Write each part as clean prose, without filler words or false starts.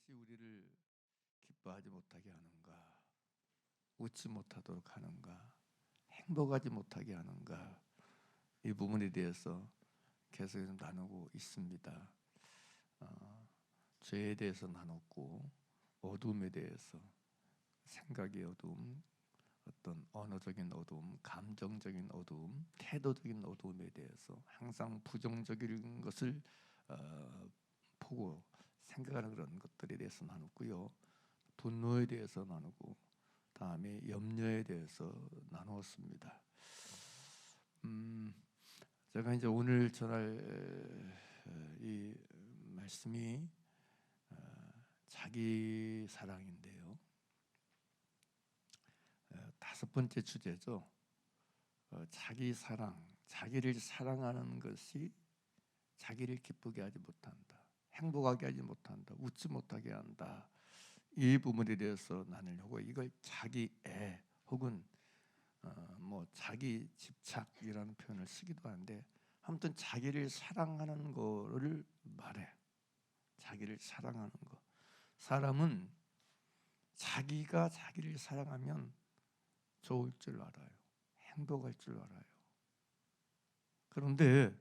무엇이 우리를 기뻐하지 못하게 하는가, 웃지 못하도록 하는가, 행복하지 못하게 하는가, 이 부분에 대해서 계속 나누고 있습니다. 죄에 대해서 나눴고, 어둠에 대해서, 생각의 어둠, 어떤 언어적인 어둠, 감정적인 어둠, 태도적인 어둠에 대해서 항상 부정적인 것을 보고 생각하는 그런 것들에 대해서 나눴고요. 분노에 대해서 나누고, 다음에 염려에 대해서 나누었습니다. 제가 이제 오늘 전할 이 말씀이 자기 사랑인데요. 5번째 주제죠. 자기 사랑, 자기를 사랑하는 것이 자기를 기쁘게 하지 못한다, 행복하게 하지 못한다, 웃지 못하게 한다. 이 부분에 대해서 나누려고, 이걸 자기애 혹은 자기 집착이라는 표현을 쓰기도 하는데, 아무튼 자기를 사랑하는 거를 말해. 자기를 사랑하는 거. 사람은 자기가 자기를 사랑하면 좋을 줄 알아요. 행복할 줄 알아요. 그런데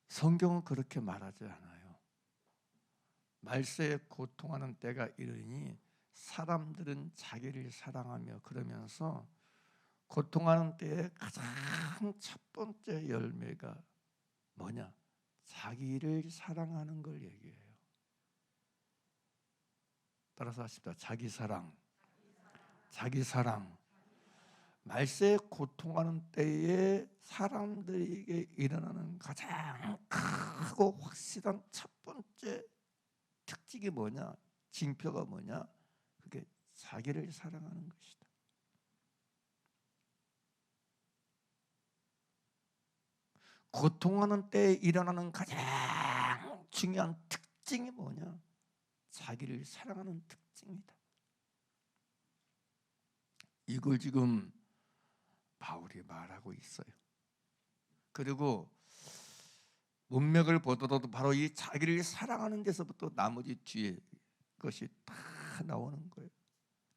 성경은 그렇게 말하지 않아요. 말세에 고통하는 때가 이르니 사람들은 자기를 사랑하며, 그러면서 고통하는 때의 가장 첫 번째 열매가 뭐냐? 자기를 사랑하는 걸 얘기해요. 따라서 하십시다. 자기 사랑. 자기 사랑. 말세에 고통하는 때에 사람들에게 일어나는 가장 크고 확실한 첫 번째 특징이 뭐냐? 징표가 뭐냐? 그게 자기를 사랑하는 것이다. 고통하는 때에 일어나는 가장 중요한 특징이 뭐냐? 자기를 사랑하는 특징이다. 이걸 지금 바울이 말하고 있어요. 그리고 문맥을 보더라도 바로 이 자기를 사랑하는 데서부터 나머지 뒤에 것이 다 나오는 거예요.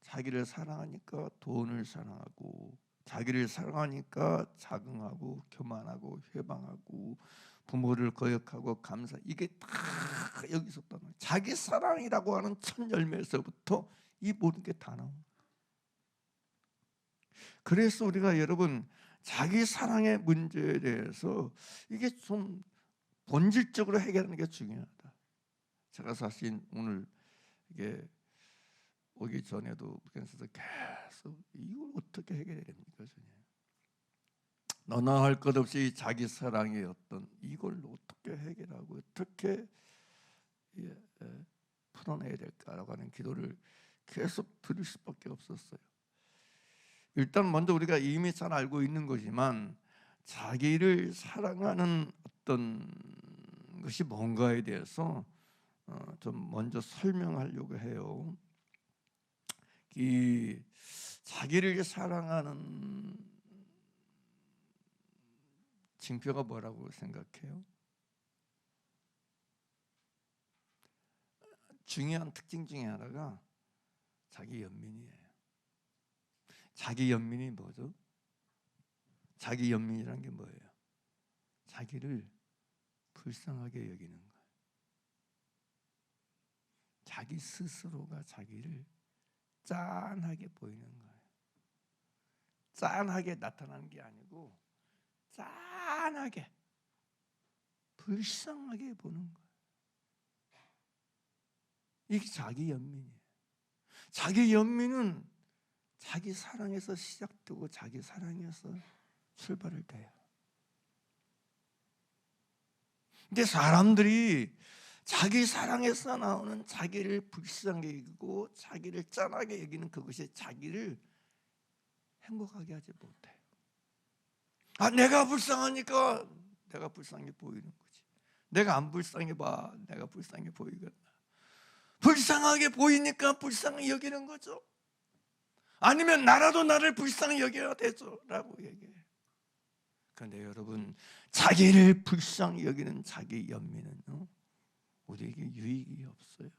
자기를 사랑하니까 돈을 사랑하고, 자기를 사랑하니까 자긍하고, 교만하고, 회방하고, 부모를 거역하고 감사, 이게 다 여기서부터 나와요. 자기 사랑이라고 하는 첫 열매에서부터 이 모든 게 다 나옵니다. 그래서 우리가 여러분, 자기 사랑의 문제에 대해서 이게 좀 본질적으로 해결하는 게 중요하다. 제가 사실 오늘 이게 오기 전에도 그래서 계속 이걸 어떻게 해결해야 됩니까, 주님? 너나 할 것 없이 자기 사랑의 어떤 이걸 어떻게 해결하고 어떻게 풀어내야 될까라고 하는 기도를 계속 드릴 수밖에 없었어요. 일단 먼저 우리가 이미 잘 알고 있는 거지만, 자기를 사랑하는 어떤 것이 뭔가에 대해서 좀 먼저 설명하려고 해요. 이 자기를 사랑하는 징표가 뭐라고 생각해요? 중요한 특징 중에 하나가 자기 연민이에요. 자기 연민이 뭐죠? 자기 연민이란 게 뭐예요? 자기를 불쌍하게 여기는 거예요. 자기 스스로가 자기를 짠하게 보이는 거예요. 짠하게 나타나는 게 아니고 짠하게 불쌍하게 보는 거예요. 이게 자기 연민이에요. 자기 연민은 자기 사랑에서 시작되고 자기 사랑에서 출발을 돼요. 근데 사람들이 자기 사랑에서 나오는 자기를 불쌍하게 여기고 자기를 짠하게 여기는 그것이 자기를 행복하게 하지 못해요. 내가 불쌍하니까 내가 불쌍해 보이는 거지. 내가 안 불쌍해 봐, 내가 불쌍해 보이겠나. 불쌍하게 보이니까 불쌍히 여기는 거죠. 아니면 나라도 나를 불쌍히 여겨야 되죠 라고 얘기해요. 그런데 여러분, 자기를 불쌍히 여기는 자기 연민은요, 우리에게 유익이 없어요.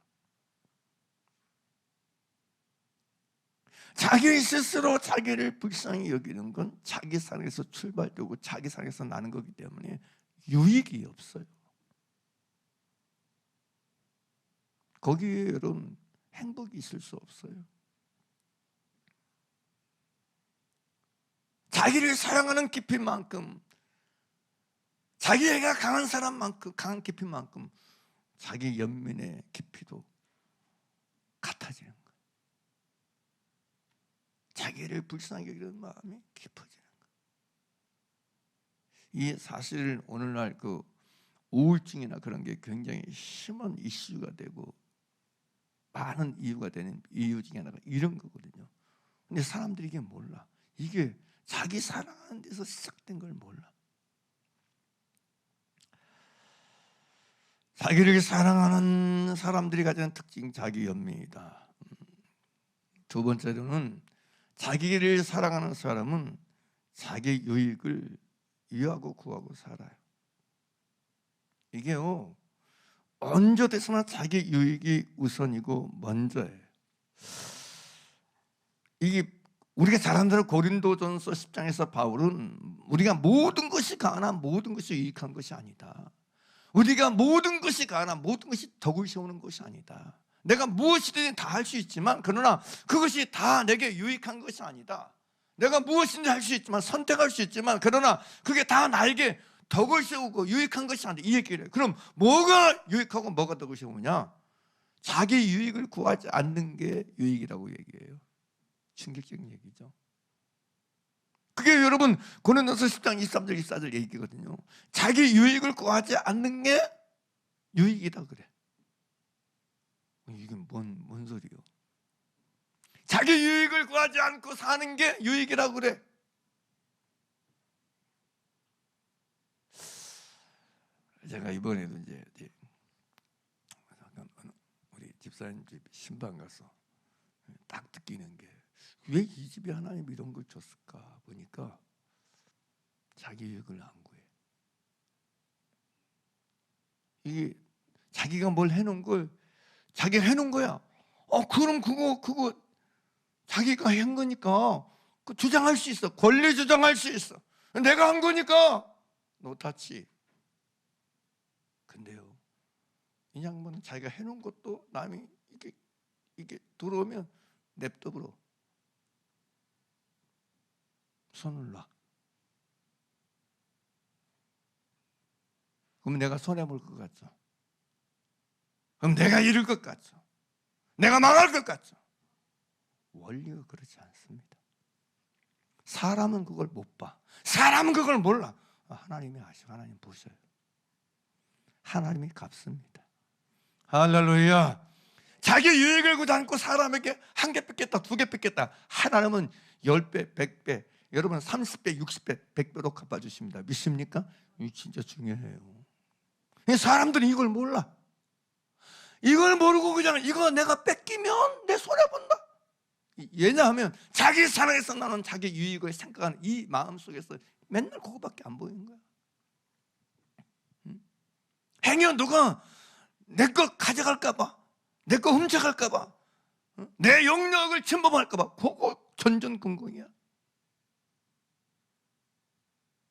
자기 스스로 자기를 불쌍히 여기는 건 자기 사랑에서 출발되고 자기 사랑에서 나는 거기 때문에 유익이 없어요. 거기에 여러분 행복이 있을 수 없어요. 자기를 사랑하는 깊이만큼, 자기애가 강한 사람만큼, 강한 깊이만큼 자기 연민의 깊이도 같아지는 거예요. 자기를 불쌍히 여기는 마음이 깊어지는 거예요. 이 사실 오늘날 그 우울증이나 그런 게 굉장히 심한 이슈가 되고 많은 이유가 되는 이유 중에 하나가 이런 거거든요. 근데 사람들이 이게 몰라. 이게 자기 사랑하는 데서 시작된 걸 몰라. 자기를 사랑하는 사람들이 가지는 특징, 자기 연민이다. 두 번째로는 자기를 사랑하는 사람은 자기 유익을 위하고 구하고 살아요. 이게요, 언제 어디서나 자기 유익이 우선이고 먼저예요. 이게 우리가 잘 아는 대로 고린도전서 10장에서 바울은 우리가 모든 것이 가나 모든 것이 유익한 것이 아니다. 우리가 모든 것이 가나 모든 것이 덕을 세우는 것이 아니다. 내가 무엇이든 다 할 수 있지만 그러나 그것이 다 내게 유익한 것이 아니다. 내가 무엇이든지 할 수 있지만 선택할 수 있지만 그러나 그게 다 나에게 덕을 세우고 유익한 것이 아니다. 이 얘기를 해요. 그럼 뭐가 유익하고 뭐가 덕을 세우냐? 자기 유익을 구하지 않는 게 유익이라고 얘기해요. 충격적인 얘기죠. 그게 여러분 고린도서 10장 23절 24절 얘기거든요. 자기 유익을 구하지 않는 게 유익이다 그래. 이게 뭔 소리요? 자기 유익을 구하지 않고 사는 게 유익이라고 그래. 제가 이번에도 이제 우리 집사님 집 신방 가서 딱 느끼는 게 왜 이 집에 하나님 이런 걸 줬을까 보니까 자기 유익을 안 구해. 이게 자기가 뭘 해놓은 걸 자기가 해놓은 거야. 그럼 그거 자기가 한 거니까 그 주장할 수 있어. 권리 주장할 수 있어. 내가 한 거니까 노타치. 근데요, 이 양반은 자기가 해놓은 것도 남이 이게 들어오면 냅둬 버려. 손을 놔. 그럼 내가 손해볼 것 같죠? 그럼 내가 잃을 것 같죠? 내가 망할 것 같죠? 원리가 그렇지 않습니다. 사람은 그걸 못 봐. 사람은 그걸 몰라. 하나님이 아시고 하나님 보셔요. 하나님이 갚습니다. 할렐루야. 자기 유익을 구하지 않고 사람에게 한 개 뺏겠다, 두 개 뺏겠다. 하나님은 10배, 100배, 여러분 30배, 60배, 100배로 갚아주십니다. 믿습니까? 이거 진짜 중요해요. 사람들이 이걸 몰라. 이걸 모르고 그냥 이거 내가 뺏기면 내 손해본다. 왜냐하면 자기 사랑에서 나는 자기 유익을 생각하는 이 마음 속에서 맨날 그거밖에 안 보이는 거야. 행여 누가 내 거 가져갈까 봐, 내 거 훔쳐갈까 봐, 내 영역을 침범할까 봐, 그거 전전긍긍이야.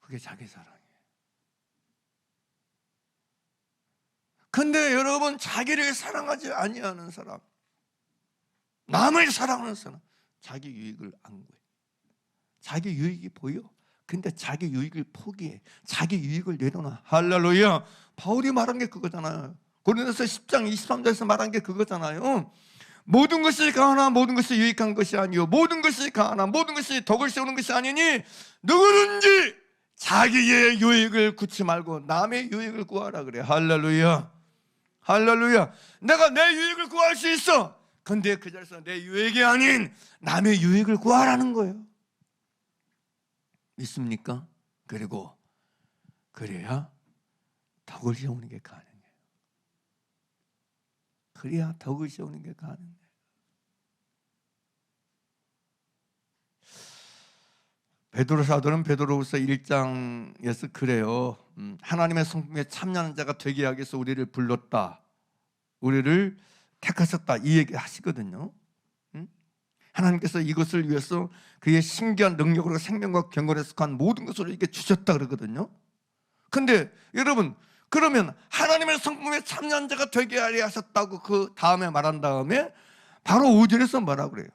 그게 자기 사랑이에요. 근데 여러분, 자기를 사랑하지 아니하는 사람, 남을 사랑하는 사람, 자기 유익을 안 구해. 자기 유익이 보여. 근데 자기 유익을 포기해. 자기 유익을 내려놔. 할렐루야. 바울이 말한 게 그거잖아요. 고린도서 10장 23절에서 말한 게 그거잖아요. 모든 것이 가하나 모든 것이 유익한 것이 아니요 모든 것이 가하나 모든 것이 덕을 세우는 것이 아니니 누구든지 자기의 유익을 구치 말고 남의 유익을 구하라 그래. 할렐루야. 할렐루야. 내가 내 유익을 구할 수 있어. 근데 그 자리에서 내 유익이 아닌 남의 유익을 구하라는 거예요. 믿습니까? 그리고 그래야 덕을 세우는 게 가능해요. 그래야 덕을 세우는 게 가능해요. 베드로 사도는 베드로후서 1장에서 그래요. 하나님의 성품에 참여하는 자가 되게 하기 위해서 우리를 불렀다. 우리를 택하셨다 이 얘기 하시거든요. 하나님께서 이것을 위해서 그의 신기한 능력으로 생명과 경건에 속한 모든 것을 이렇게 주셨다 그러거든요. 근데 여러분, 그러면 하나님의 성품에 참여한 자가 되게 하려 하셨다고 그 다음에 말한 다음에 바로 5절에서 뭐라 그래요?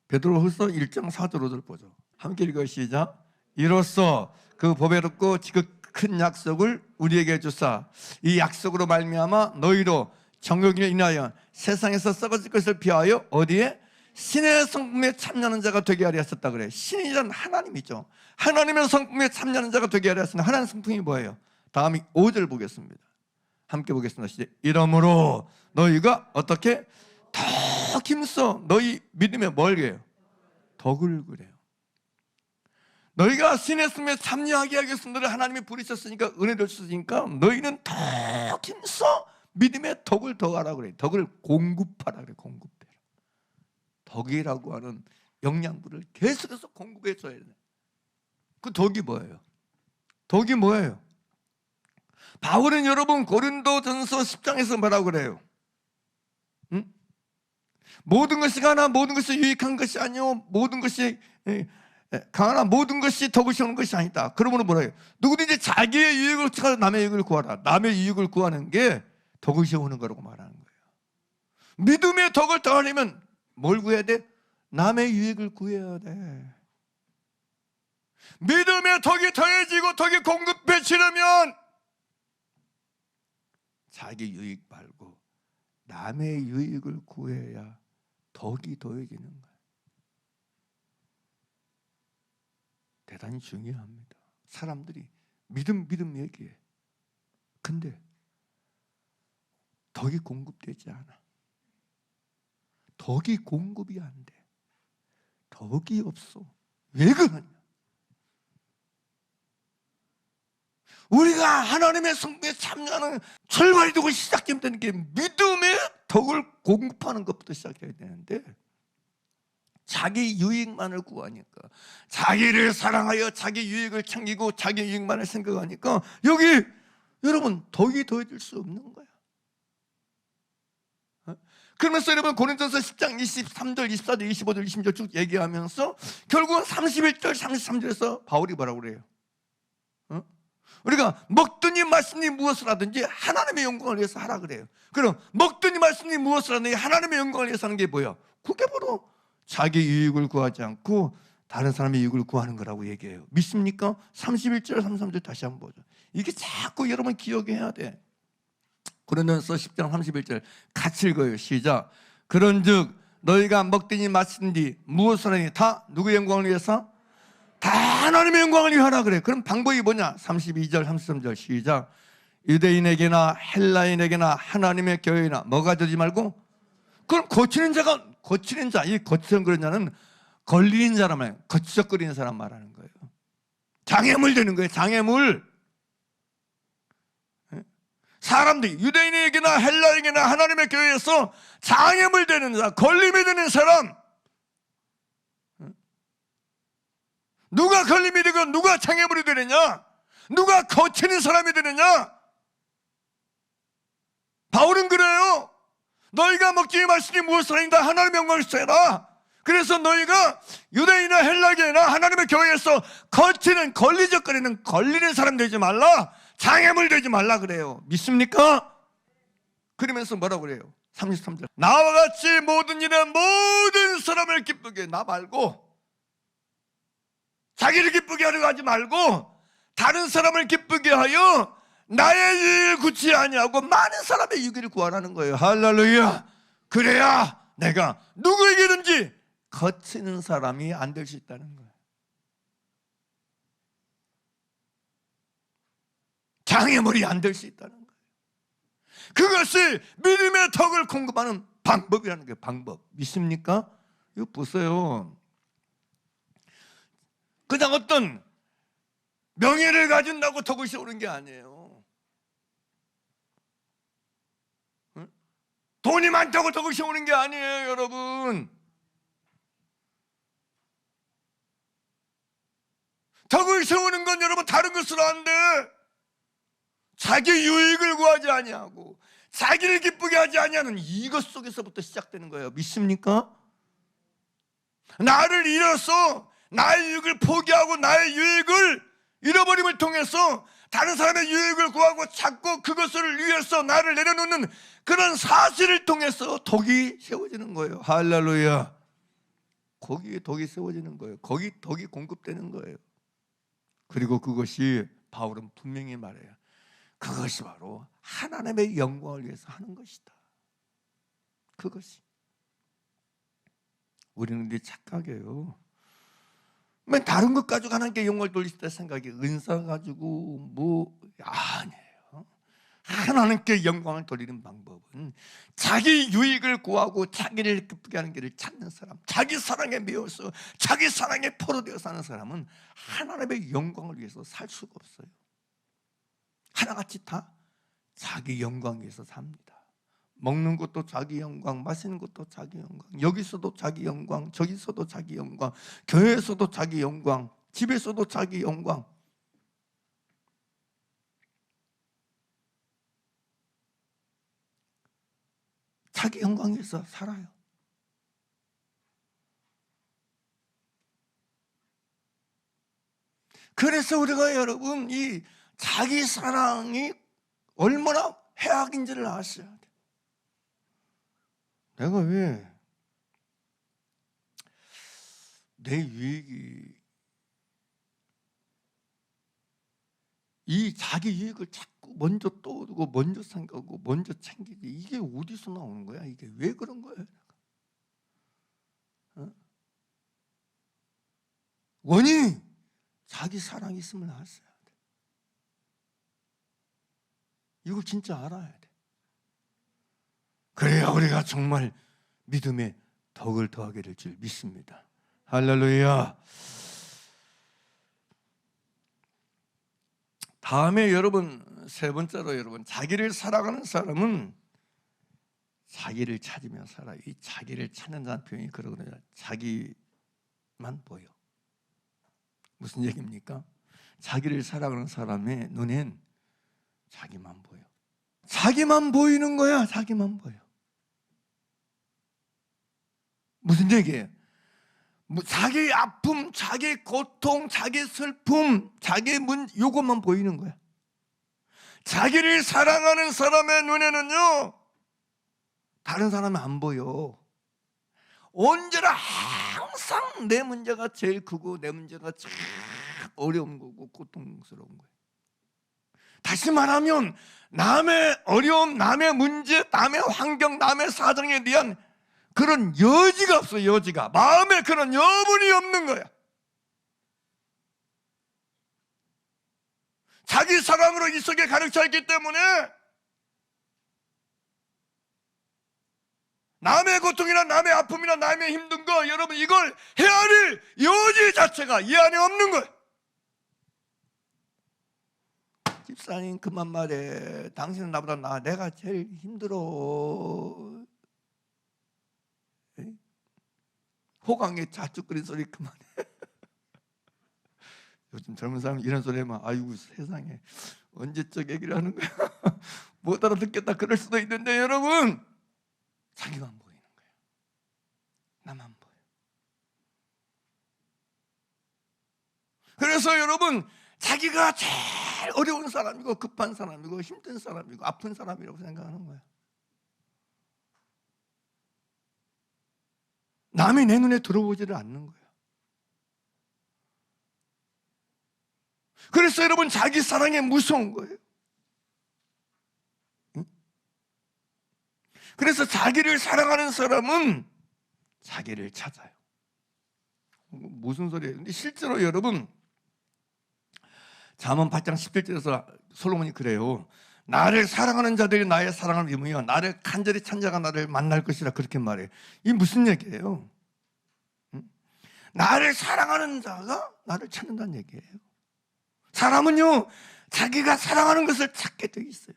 베드로후서 1장 4절 5절 보죠. 함께 읽어 시작. 이로써 그 보배롭고 지극 큰 약속을 우리에게 주사 이 약속으로 말미암아 너희로 정욕에 인하여 세상에서 썩어질 것을 피하여 어디에? 신의 성품에 참여하는 자가 되게 하려 하셨다 그래요. 신이란 하나님이죠. 하나님의 성품에 참여하는 자가 되게 하려 하셨는데 하나님의 성품이 뭐예요? 다음이 5절 보겠습니다. 함께 보겠습니다. 시작. 이러므로 너희가 어떻게 더 힘써 너희 믿음에 뭘 그래요? 덕을 그래요. 너희가 신의 성품에 참여하게 하겠습니다. 하나님이 부르셨으니까 은혜를 주시니까 너희는 더 힘써 믿음의 덕을 더하라 그래요. 덕을 공급하라 그래요. 공급해라. 덕이라고 하는 영양분을 계속해서 공급해 줘야 돼요. 그 덕이 뭐예요? 덕이 뭐예요? 바울은 여러분 고린도전서 10장에서 뭐라고 그래요? 모든 것이 가나 모든 것이 유익한 것이 아니요 모든 것이 강하나 모든 것이 덕을 세우는 것이 아니다. 그러므로 뭐라 해요? 누구든지 자기의 유익을 찾아 남의 유익을 구하라. 남의 유익을 구하는 게 덕을 세우는 거라고 말하는 거예요. 믿음의 덕을 더하려면 뭘 구해야 돼? 남의 유익을 구해야 돼. 믿음의 덕이 더해지고 덕이 공급해지려면 자기 유익 말고 남의 유익을 구해야 덕이 더해지는 거예요. 대단히 중요합니다. 사람들이 믿음 얘기해. 근데 덕이 공급되지 않아. 덕이 공급이 안 돼. 덕이 없어. 왜 그러냐? 우리가 하나님의 성품에 참여하는 출발이 되고 시작되는 게 믿음의 덕을 공급하는 것부터 시작해야 되는데 자기 유익만을 구하니까 자기를 사랑하여 자기 유익을 챙기고 자기 유익만을 생각하니까 여기 여러분 덕이 더해질 수 없는 거야. 그러면서 여러분 고린도서 10장 23절 24절 25절 26절 쭉 얘기하면서 결국은 31절 33절에서 바울이 뭐라고 그래요? 우리가 먹든지 마시든지 무엇을 하든지 하나님의 영광을 위해서 하라 그래요. 그럼 먹든지 마시든지 무엇을 하든지 하나님의 영광을 위해서 하는 게 뭐예요? 그게 바로 자기 유익을 구하지 않고 다른 사람의 유익을 구하는 거라고 얘기해요. 믿습니까? 31절 33절 다시 한번 보죠. 이게 자꾸 여러분 기억해야 돼. 고린도서 10장 31절 같이 읽어요. 시작. 그런즉 너희가 먹든지 마시든지 무엇을 하니 다 누구의 영광을 위해서? 다 하나님의 영광을 위하라 그래. 그럼 방법이 뭐냐? 32절 33절 시작. 유대인에게나 헬라인에게나 하나님의 교회나 뭐가 되지 말고. 그럼 거치는 자, 이 거치적거리는 자는 걸리는 사람 말이에요. 거치적거리는 사람 말하는 거예요. 장애물 되는 거예요. 장애물. 사람들이 유대인에게나 헬라인에게나 하나님의 교회에서 장애물 되는 자, 걸림이 되는 사람. 누가 걸림이 되고 누가 장애물이 되느냐? 누가 거치는 사람이 되느냐? 바울은 그래요. 너희가 먹지 마시니 무엇을 하는가? 하나님의 영광을 써라. 그래서 너희가 유대인이나 헬라계나 하나님의 교회에서 거치는 걸리적거리는 걸리는 사람 되지 말라. 장애물 되지 말라 그래요. 믿습니까? 그러면서 뭐라고 그래요? 33절 나와 같이 모든 일에 모든 사람을 기쁘게 나 말고 자기를 기쁘게 하려고 하지 말고 다른 사람을 기쁘게 하여 나의 유익을 구치 아니하고 많은 사람의 유익을 구하라는 거예요. 할렐루야. 그래야 내가 누구에게든지 거치는 사람이 안 될 수 있다는 거예요. 장애물이 안 될 수 있다는 거예요. 그것이 믿음의 덕을 공급하는 방법이라는 거예요. 방법. 믿습니까? 이거 보세요. 그냥 어떤 명예를 가진다고 덕을 세우는 게 아니에요. 돈이 많다고 덕을 세우는 게 아니에요, 여러분. 덕을 세우는 건 여러분 다른 것으로 안 돼. 자기 유익을 구하지 아니하고 자기를 기쁘게 하지 아니하는 이것 속에서부터 시작되는 거예요. 믿습니까? 나를 잃어서 나의 유익을 포기하고 나의 유익을 잃어버림을 통해서 다른 사람의 유익을 구하고 찾고 그것을 위해서 나를 내려놓는 그런 사실을 통해서 독이 세워지는 거예요. 할렐루야. 거기에 독이 세워지는 거예요. 거기 독이 공급되는 거예요. 그리고 그것이 바울은 분명히 말해요. 그것이 바로 하나님의 영광을 위해서 하는 것이다. 그것이. 우리는 근데 착각해요. 맨 다른 것 가지고 하나님께 영광을 돌리시다 생각이 은사 가지고 아니에요. 하나님께 영광을 돌리는 방법은 자기 유익을 구하고 자기를 기쁘게 하는 길을 찾는 사람, 자기 사랑에 매여서 자기 사랑에 포로되어 사는 사람은 하나님의 영광을 위해서 살 수가 없어요. 하나같이 다 자기 영광 위해서 삽니다. 먹는 것도 자기 영광, 마시는 것도 자기 영광, 여기서도 자기 영광, 저기서도 자기 영광, 교회에서도 자기 영광, 집에서도 자기 영광. 자기 영광 위해서 살아요. 그래서 우리가 여러분 이 자기 사랑이 얼마나 해악인지를 아셔야 돼요. 내가 왜 내 유익이 이 자기 유익을 자꾸 먼저 떠오르고 먼저 생각하고 먼저 챙기지, 이게 어디서 나오는 거야? 이게 왜 그런 거야? 원인이 자기 사랑이 있음을 아셔야 돼. 이걸 진짜 알아야 돼. 그래야 우리가 정말 믿음의 덕을 더하게 될 줄 믿습니다. 할렐루야. 다음에 여러분 세 번째로 여러분 자기를 사랑하는 사람은 자기를 찾으며 살아요. 이 자기를 찾는다는 표현이 그러거든요. 자기만 보여. 무슨 얘기입니까? 자기를 사랑하는 사람의 눈엔 자기만 보여. 자기만 보이는 거야. 자기만 보여. 무슨 얘기예요? 자기 아픔, 자기 고통, 자기 슬픔, 자기 요것만 보이는 거야. 자기를 사랑하는 사람의 눈에는요 다른 사람이 안 보여. 언제나 항상 내 문제가 제일 크고 내 문제가 제일 어려운 거고 고통스러운 거예요. 다시 말하면 남의 어려움, 남의 문제, 남의 환경, 남의 사정에 대한 그런 여지가 없어요. 여지가. 마음에 그런 여분이 없는 거야. 자기 사랑으로 이 속에 가득 차 있기 때문에 남의 고통이나 남의 아픔이나 남의 힘든 거 여러분 이걸 헤아릴 여지 자체가 이 안에 없는 거예요. 집사님 그만 말해. 당신은 나보다 내가 제일 힘들어. 호강에 자축거리는 소리 그만해. 요즘 젊은 사람 이런 소리 하면 아이고 세상에 언제적 얘기를 하는 거야. 못 알아듣겠다 그럴 수도 있는데 여러분 자기만 보이는 거예요. 나만 보여. 그래서 여러분 자기가 제일 어려운 사람이고 급한 사람이고 힘든 사람이고 아픈 사람이라고 생각하는 거야. 남이 내 눈에 들어오지를 않는 거야. 그래서 여러분 자기 사랑이 무서운 거예요. 응? 그래서 자기를 사랑하는 사람은 자기를 찾아요. 무슨 소리예요? 근데 실제로 여러분 잠언 8장 17절에서 솔로몬이 그래요. 나를 사랑하는 자들이 나의 사랑을 입으며 나를 간절히 찾는 자가 나를 만날 것이라 그렇게 말해요. 이게 무슨 얘기예요? 나를 사랑하는 자가 나를 찾는다는 얘기예요. 사람은요 자기가 사랑하는 것을 찾게 돼 있어요.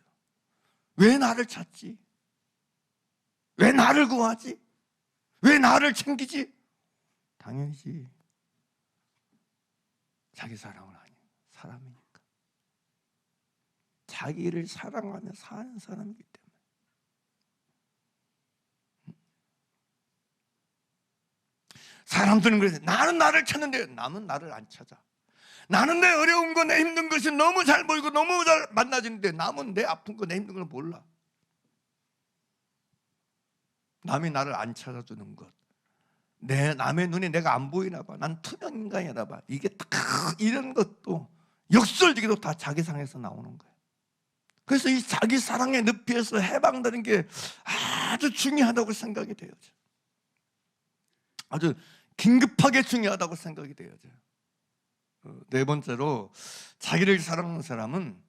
왜 나를 찾지? 왜 나를 구하지? 왜 나를 챙기지? 당연히 자기 사랑을 하니 사람이니까. 자기를 사랑하며 사는 사람이기 때문에. 사람들은 그래서 나는 나를 찾는데 남은 나를 안 찾아. 나는 내 어려운 거, 내 힘든 것이 너무 잘 보이고 너무 잘 만나지는데 남은 내 아픈 거, 내 힘든 걸 몰라. 남이 나를 안 찾아주는 것, 남의 눈에 내가 안 보이나 봐. 난 투명 인간이나 봐. 이게 딱 이런 것도 역설적이도 다 자기 상에서 나오는 거예요. 그래서 이 자기 사랑의 늪에서 해방되는 게 아주 중요하다고 생각이 되어져. 아주 긴급하게 중요하다고 생각이 되어져요. 네 번째로, 자기를 사랑하는 사람은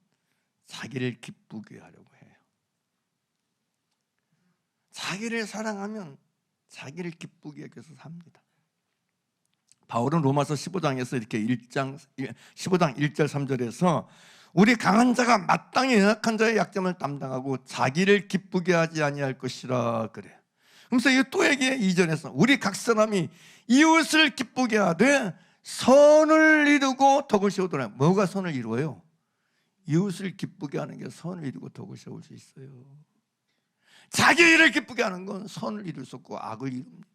자기를 기쁘게 하려고 해요. 자기를 사랑하면 자기를 기쁘게 여겨서 삽니다. 바울은 로마서 15장에서 이렇게 15장 1절 3절에서 우리 강한 자가 마땅히 연약한 자의 약점을 담당하고 자기를 기쁘게 하지 아니할 것이라 그래. 그래서 이 또 얘기해 2절에서 우리 각 사람이 이웃을 기쁘게 하되 선을 이루고 덕을 세우더라. 뭐가 선을 이루어요? 이웃을 기쁘게 하는 게 선을 이루고 덕을 세울 수 있어요. 자기 일을 기쁘게 하는 건 선을 이룰 수 없고 악을 이룹니다.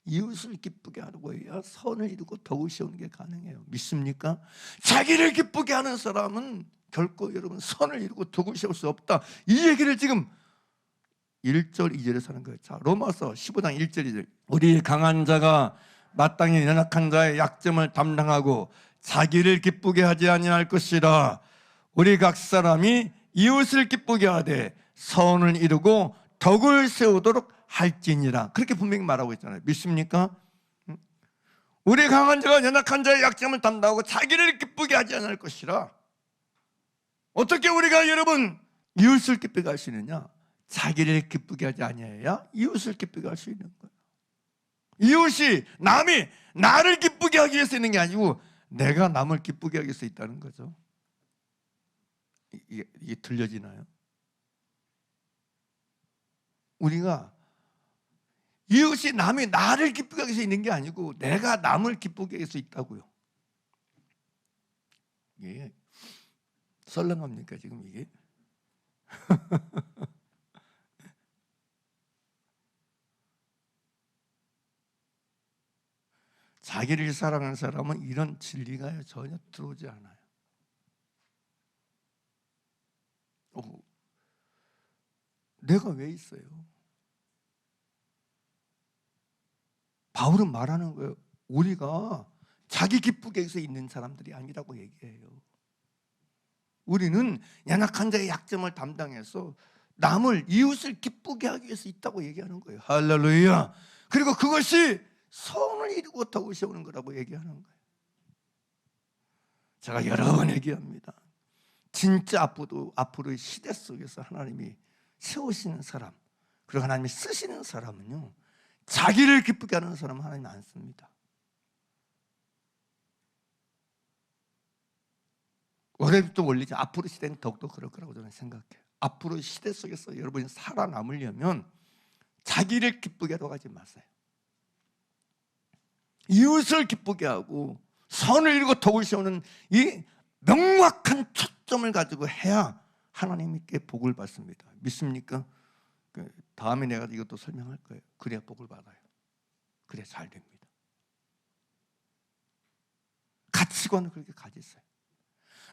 이웃을 기쁘게 하려고 해야 선을 이루고 덕을 세우는 게 가능해요. 믿습니까? 자기를 기쁘게 하는 사람은 결코 여러분 선을 이루고 덕을 세울 수 없다. 이 얘기를 지금 1절 2절에서 하는 거예요. 자, 로마서 15장 1절 2절 우리 강한 자가 마땅히 연약한 자의 약점을 담당하고 자기를 기쁘게 하지 아니할 것이라. 우리 각 사람이 이웃을 기쁘게 하되 선을 이루고 덕을 세우도록 할지니라. 그렇게 분명히 말하고 있잖아요. 믿습니까? 우리 강한 자가 연약한 자의 약점을 담당하고 자기를 기쁘게 하지 않을 것이라. 어떻게 우리가 여러분 이웃을 기쁘게 할 수 있느냐? 자기를 기쁘게 하지 아니해야 이웃을 기쁘게 할 수 있는 거예요. 이웃이 남이 나를 기쁘게 하기 위해서 있는 게 아니고 내가 남을 기쁘게 하기 위해서 있다는 거죠. 이게 들려지나요? 우리가 이웃이 남이 나를 기쁘게 하기 위해서 있는 게 아니고 내가 남을 기쁘게 하기 위해서 있다고요. 이게 썰렁합니까 지금 이게? 자기를 사랑하는 사람은 이런 진리가 전혀 들어오지 않아요. 내가 왜 있어요? 바울은 말하는 거예요. 우리가 자기 기쁘게 해서 있는 사람들이 아니라고 얘기해요. 우리는 연약한 자의 약점을 담당해서 남을, 이웃을 기쁘게 하기 위해서 있다고 얘기하는 거예요. 할렐루야. 그리고 그것이 선을 이루고 덕을 세우는 거라고 얘기하는 거예요. 제가 여러 번 얘기합니다. 진짜 앞으로의 시대 속에서 하나님이 세우시는 사람, 그리고 하나님이 쓰시는 사람은요, 자기를 기쁘게 하는 사람은 하나님 안 씁니다. 올해부터 원리죠. 앞으로 시대는 더욱더 그럴 거라고 저는 생각해요. 앞으로 시대 속에서 여러분이 살아남으려면 자기를 기쁘게 하러 가지 마세요. 이웃을 기쁘게 하고 선을 이루고 덕을 세우는 이 명확한 초점을 가지고 해야 하나님께 복을 받습니다. 믿습니까? 다음에 내가 이것도 설명할 거예요. 그래야 복을 받아요. 그래야 잘 됩니다. 가치관을 그렇게 가지세요.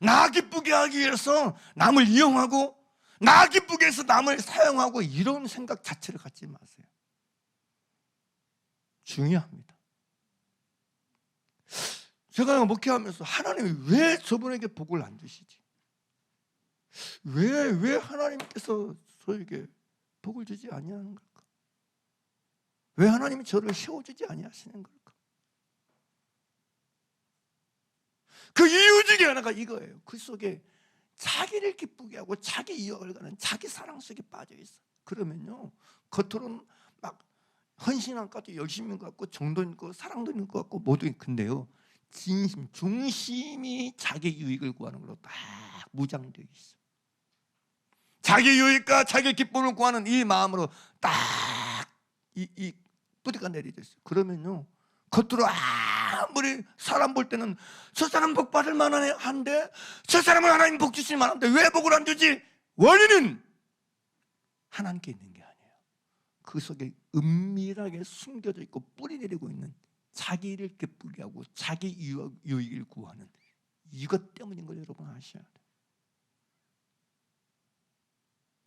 나 기쁘게 하기 위해서 남을 이용하고 나 기쁘게 해서 남을 사용하고 이런 생각 자체를 갖지 마세요. 중요합니다. 제가 목회하면서 하나님이 왜 저분에게 복을 안 주시지? 왜 하나님께서 저에게 복을 주지 아니하는 걸까? 왜 하나님이 저를 세워주지 아니하시는 걸까? 그 이유 중에 하나가 이거예요. 그 속에 자기를 기쁘게 하고 자기 이익을 가는 자기 사랑 속에 빠져 있어. 그러면요, 겉으로는 막 헌신한 것 같고 열심인 것 같고 정도 있고 사랑도 있는 것 같고 모두 근데요, 진심 중심이 자기 유익을 구하는 걸로 딱 무장되어 있어. 자기 유익과 자기 기쁨을 구하는 이 마음으로 딱 이 뿌리가 내려져 있어요. 그러면요, 겉으로 아무리 사람 볼 때는 저 사람 복 받을 만한데 저 사람은 하나님 복 주실 만한데 왜 복을 안 주지? 원인은 하나님께 있는 게 아니에요. 그 속에 은밀하게 숨겨져 있고 뿌리 내리고 있는 자기를 기쁘게 하고 자기 유익을 구하는 이것 때문인 걸 여러분 아셔야 돼요.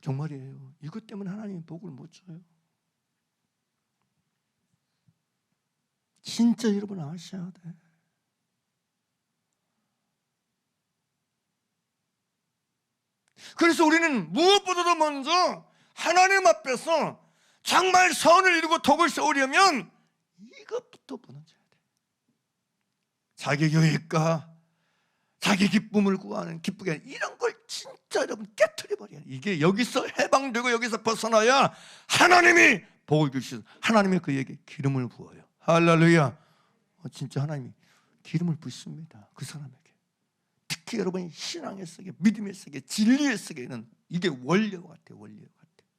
정말이에요. 이것 때문에 하나님이 복을 못 줘요. 진짜 여러분 아셔야 돼. 그래서 우리는 무엇보다도 먼저 하나님 앞에서 정말 선을 이루고 덕을 세우려면 이것부터 무너져야 돼. 자기 유익과 자기 기쁨을 구하는 기쁘게 하는 이런 걸 진짜 여러분 깨트려버려야 돼. 이게 여기서 해방되고 여기서 벗어나야 하나님이 복을 주시고 하나님이 그에게 기름을 부어요. 할렐루야. 진짜 하나님이 기름을 붓습니다. 그 사람에게. 특히 여러분이 신앙의 세계, 믿음의 세계, 진리의 세계는 이게 원료 같아요. 원료 같아요.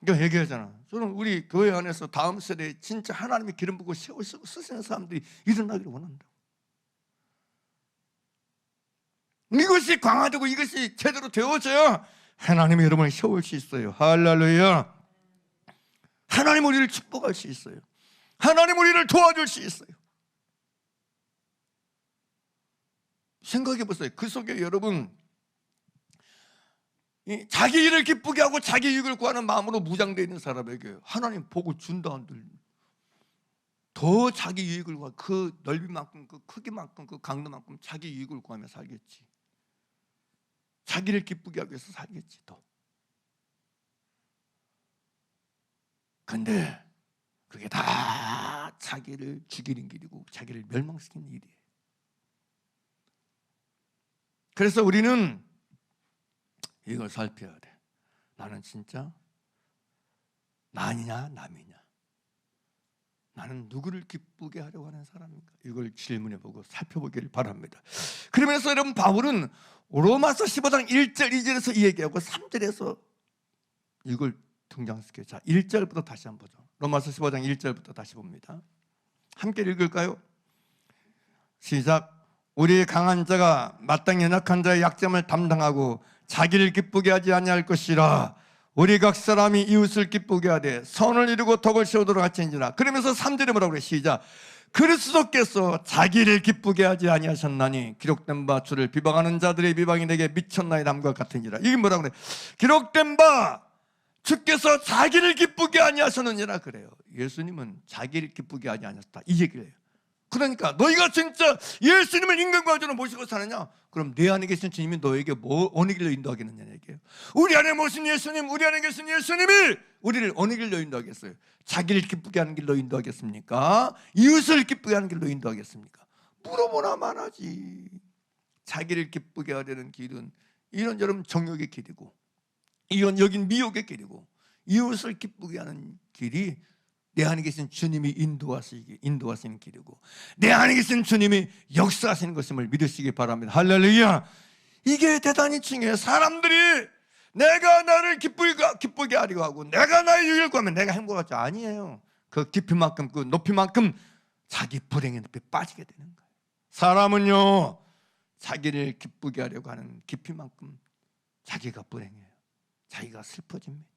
그러니까 얘기하잖아. 저는 우리 교회 안에서 다음 세대에 진짜 하나님이 기름 부고 쓰시는 사람들이 일어나기를 원한다. 이것이 강화되고 이것이 제대로 되어져야 하나님이 여러분을 세울 수 있어요. 할렐루야. 하나님 우리를 축복할 수 있어요. 하나님 우리를 도와줄 수 있어요. 생각해 보세요. 그 속에 여러분 자기 일을 기쁘게 하고 자기 이익을 구하는 마음으로 무장되어 있는 사람에게 하나님 복을 준다 한들 더 자기 이익을 구하 그 넓이만큼 그 크기만큼 그 강도만큼 자기 이익을 구하며 살겠지. 자기를 기쁘게 하기 위해서 살겠지 더. 근데 그게 다 자기를 죽이는 길이고 자기를 멸망시키는 일이에요. 그래서 우리는 이걸 살펴야 돼. 나는 진짜 나냐 남이냐? 나는 누구를 기쁘게 하려고 하는 사람인가? 이걸 질문해보고 살펴보기를 바랍니다. 그러면서 여러분 바울은 로마서 15장 1절 2절에서 이 얘기하고 3절에서 이걸 등장시켜요. 자, 1절부터 다시 한번 보죠. 로마서 15장 1절부터 다시 봅니다. 함께 읽을까요? 시작. 우리 강한 자가 마땅히 연약한 자의 약점을 담당하고 자기를 기쁘게 하지 아니할 것이라. 우리 각 사람이 이웃을 기쁘게 하되 선을 이루고 덕을 세우도록 할지니라. 그러면서 3절에 뭐라고 그래? 시작. 그리스도께서 자기를 기쁘게 하지 아니하셨나니 기록된 바 주를 비방하는 자들의 비방이 내게 미쳤나이 남과 같으니라. 이게 뭐라고 그래? 기록된 바 주께서 자기를 기쁘게 아니하셨느니라 그래요. 예수님은 자기를 기쁘게 하지 아니하셨다 이 얘기를 해요. 그러니까 너희가 진짜 예수님을 인간관계로 모시고 사느냐? 그럼 내 안에 계신 주님이 너에게 어느 길로 인도하겠느냐 얘기해요. 우리 안에 모신 예수님, 우리 안에 계신 예수님이 우리를 어느 길로 인도하겠어요? 자기를 기쁘게 하는 길로 인도하겠습니까? 이웃을 기쁘게 하는 길로 인도하겠습니까? 물어보나만 하지. 자기를 기쁘게 하려는 길은 이런 여러분 정욕의 길이고 이런 여긴 미혹의 길이고 이웃을 기쁘게 하는 길이 내 안에 계신 주님이 인도하시는 길이고 내 안에 계신 주님이 역사하시는 것임을 믿으시기 바랍니다. 할렐루야. 이게 대단히 중요해요. 사람들이 내가 나를 기쁘게 하려고 하고 내가 나의 유익을 구하면 내가 행복하지 아니에요. 그 깊이만큼 그 높이만큼 자기 불행의 늪에 빠지게 되는 거예요. 사람은요 자기를 기쁘게 하려고 하는 깊이만큼 자기가 불행해요. 자기가 슬퍼집니다.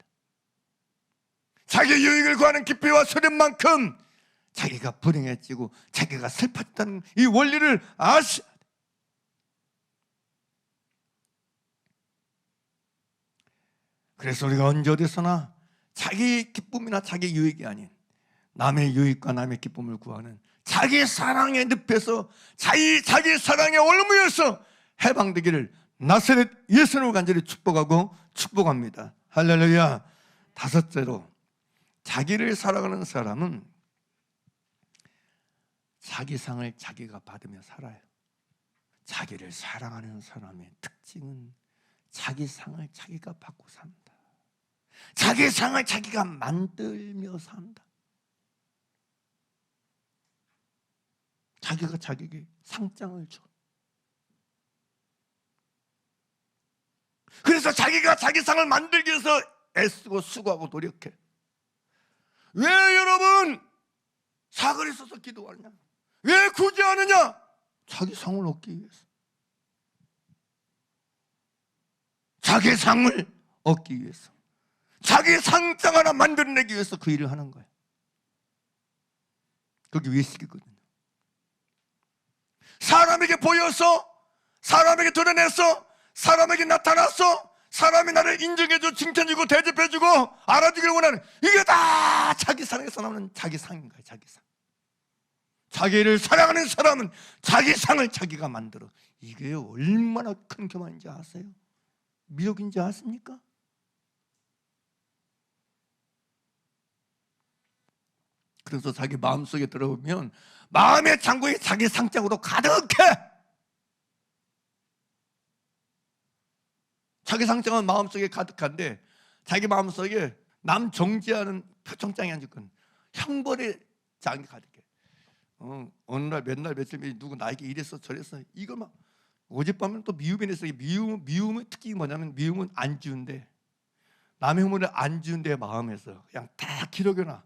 자기 유익을 구하는 깊이와 소련만큼 자기가 불행해지고 자기가 슬펐다는 이 원리를 아셔야 돼. 그래서 우리가 언제 어디서나 자기 기쁨이나 자기 유익이 아닌 남의 유익과 남의 기쁨을 구하는 자기 사랑의 늪에서 자기 사랑의 올무에서 해방되기를 나사렛 예수님을 간절히 축복합니다. 할렐루야. 다섯째로 자기를 사랑하는 사람은 자기 상을 자기가 받으며 살아요. 자기를 사랑하는 사람의 특징은 자기 상을 자기가 받고 산다. 자기 상을 자기가 만들며 산다. 자기가 자기에게 상장을 줘. 그래서 자기가 자기 상을 만들기 위해서 애쓰고 수고하고 노력해. 왜 여러분 사거리 서서 기도하느냐? 왜 굳이 하느냐? 자기 상을 얻기 위해서. 자기 상을 얻기 위해서, 자기 상장 하나 만들어내기 위해서 그 일을 하는 거예요. 그게 외식이거든요. 사람에게 보여서, 사람에게 드러내서, 사람에게 나타나서, 사람이 나를 인정해주고 칭찬해주고 대접해주고 알아주기를 원하는, 이게 다 자기 상에서 나오는 자기 상인 거예요. 자기 상. 자기를 사랑하는 사람은 자기 상을 자기가 만들어. 이게 얼마나 큰 교만인지 아세요? 미혹인지 아십니까? 그래서 자기 마음속에 들어오면 마음의 창고에 자기 상장으로 가득해. 자기 상장은 마음속에 가득한데 자기 마음속에 남 정지하는 표창장이 앉았거든. 형벌의 장이 가득해. 어느 날 몇 날 며칠 누구 나에게 이랬어 저랬어, 이거 막 어젯밤은 또 미움이 냈어요. 미움의 특징이 뭐냐면, 미움은 안 지운데, 남의 혐오를 안 지운데 마음에서 그냥 다 기록해놔.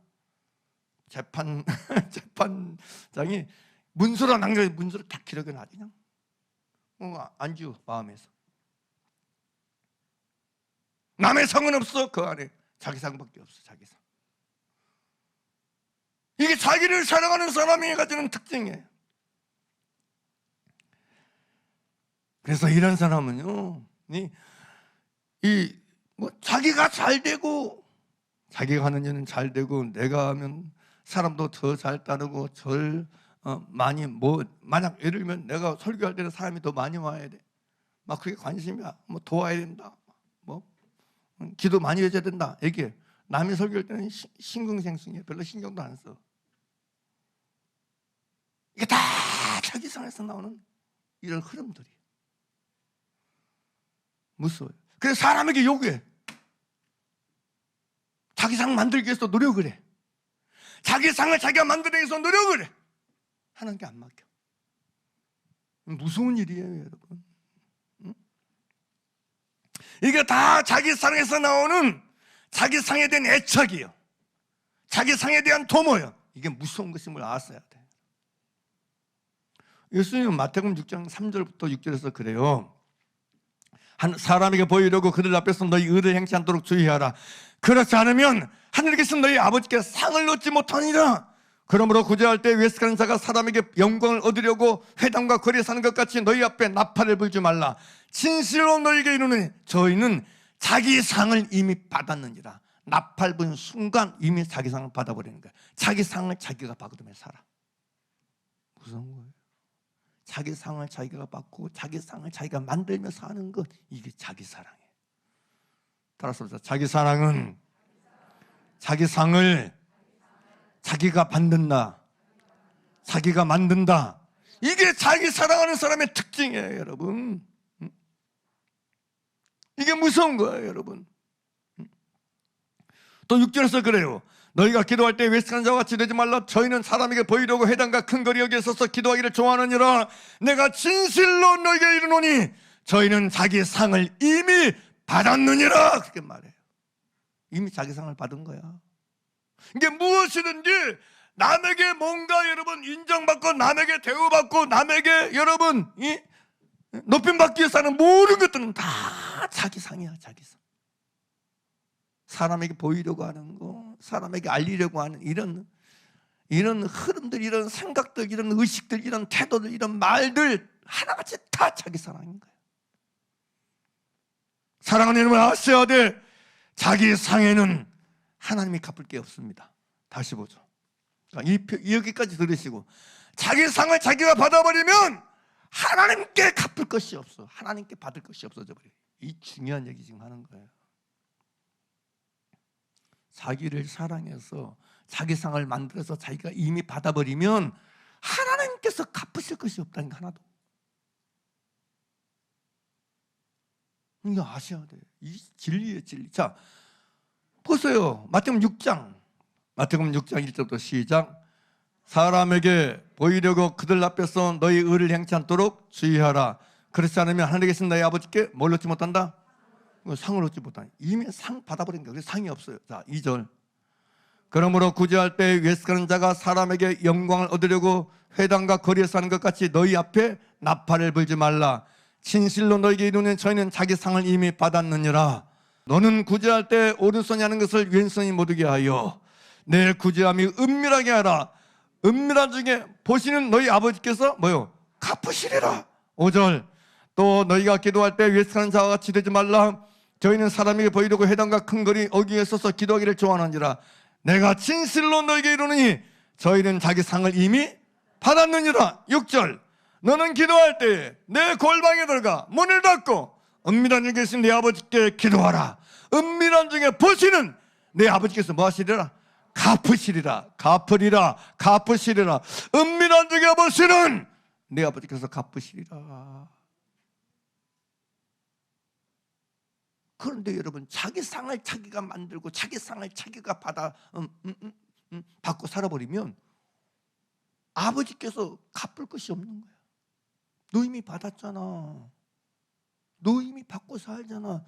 재판장이 문서로 남겨, 문서로 다 기록해놔. 그냥 안 지워 마음에서. 남의 상은 없어. 그 안에 자기 상밖에 없어. 자기 상. 이게 자기를 사랑하는 사람이 가지는 특징이에요. 그래서 이런 사람은요, 자기가 잘 되고, 자기가 하는 일은 잘 되고, 내가 하면 사람도 더 잘 따르고, 많이 만약 예를 들면 내가 설교할 때는 사람이 더 많이 와야 돼. 막 그게 관심이야. 도와야 된다. 기도 많이 해줘야 된다. 이게 남이 설교할 때는 신경생승이에요. 별로 신경도 안 써. 이게 다 자기 상에서 나오는 이런 흐름들이 무서워요. 그래서 사람에게 요구해. 자기 상 만들기 위해서 노력을 해. 자기 상을 자기가 만들기 위해서 노력을 해. 하는 게 안 막혀. 무서운 일이에요, 여러분. 이게 다 자기 상에서 나오는 자기 상에 대한 애착이에요. 자기 상에 대한 도모예요. 이게 무서운 것임을 알았어야 돼. 예수님은 마태복음 6장 3절부터 6절에서 그래요. 한 사람에게 보이려고 그들 앞에서 너희 의를 행치 않도록 주의하라. 그렇지 않으면 하늘에 계신 너희 아버지께 상을 얻지 못하니라. 그러므로 구제할 때 외식하는 자가 사람에게 영광을 얻으려고 회당과 거리에 사는 것 같이 너희 앞에 나팔을 불지 말라. 진실로 너희에게 이르노니 저희는 자기 상을 이미 받았느니라. 나팔 분 순간 이미 자기 상을 받아버리는 거야. 자기 상을 자기가 받으며 살아. 무서운 거예요. 자기 상을 자기가 받고 자기 상을 자기가 만들며 사는 것, 이게 자기 사랑이에요. 따라서 자기 사랑은 자기 상을 자기가 받는다, 자기가 만든다. 이게 자기 사랑하는 사람의 특징이에요, 여러분. 이게 무서운 거예요, 여러분. 또 6절에서 그래요. 너희가 기도할 때 외식하는 자와 같이 되지 말라. 저희는 사람에게 보이려고 회당과 큰 거리 여기에 서서 기도하기를 좋아하느니라. 내가 진실로 너희에게 이르노니 저희는 자기 상을 이미 받았느니라. 그렇게 말해요. 이미 자기 상을 받은 거야. 이게 무엇이든지 남에게 뭔가 여러분 인정받고, 남에게 대우받고, 남에게 여러분 높임받기 위해서 하는 모든 것들은 다 자기 상이야. 자기 상. 사람에게 보이려고 하는 거, 사람에게 알리려고 하는 이런 흐름들, 이런 생각들, 이런 의식들, 이런 태도들, 이런 말들 하나같이 다 자기 사랑인 거예요. 사랑하는 여러분 아셔야 돼. 자기 상에는 하나님이 갚을 게 없습니다. 다시 보죠. 여기까지 들으시고, 자기 상을 자기가 받아버리면 하나님께 갚을 것이 없어. 하나님께 받을 것이 없어져 버려요. 이 중요한 얘기 지금 하는 거예요. 자기를 사랑해서 자기 상을 만들어서 자기가 이미 받아버리면 하나님께서 갚으실 것이 없다는 거 하나도. 이거 아셔야 돼요. 이 진리예요, 진리. 자, 보세요. 마태복음 6장 1절부터 시작. 사람에게 보이려고 그들 앞에서 너희 의를 행치 않도록 주의하라. 그렇지 않으면 하늘에 계신 너희 아버지께 뭘 얻지 못한다? 상을 얻지 못하니. 이미 상 받아버린 거예요. 그래서 상이 없어요. 자, 2절. 그러므로 구제할 때 외식하는 자가 사람에게 영광을 얻으려고 회당과 거리에서 하는 것 같이 너희 앞에 나팔을 불지 말라. 진실로 너희에게 이르노니 저희는 자기 상을 이미 받았느니라. 너는 구제할 때 오른손이 하는 것을 왼손이 못하게 하여 내 구제함이 은밀하게 하라. 은밀한 중에 보시는 너희 아버지께서 뭐요? 갚으시리라. 5절 또 너희가 기도할 때 외식하는 자와 같이 되지 말라. 저희는 사람에게 보이려고 회당과 큰 거리 어귀에 서서 기도하기를 좋아하느니라. 내가 진실로 너희에게 이르노니 저희는 자기 상을 이미 받았느니라. 6절 너는 기도할 때 내 골방에 들어가 문을 닫고 은밀한 중에 계신 내 아버지께 기도하라. 은밀한 중에 보시는 내 아버지께서 뭐 하시리라? 갚으시리라. 갚으리라. 갚으시리라. 은밀한 중에 보시는 내 아버지께서 갚으시리라. 그런데 여러분, 자기 상을 자기가 만들고 자기 상을 자기가 받고 살아버리면 아버지께서 갚을 것이 없는 거야. 너 이미 받았잖아. 너 이미 받고 살잖아.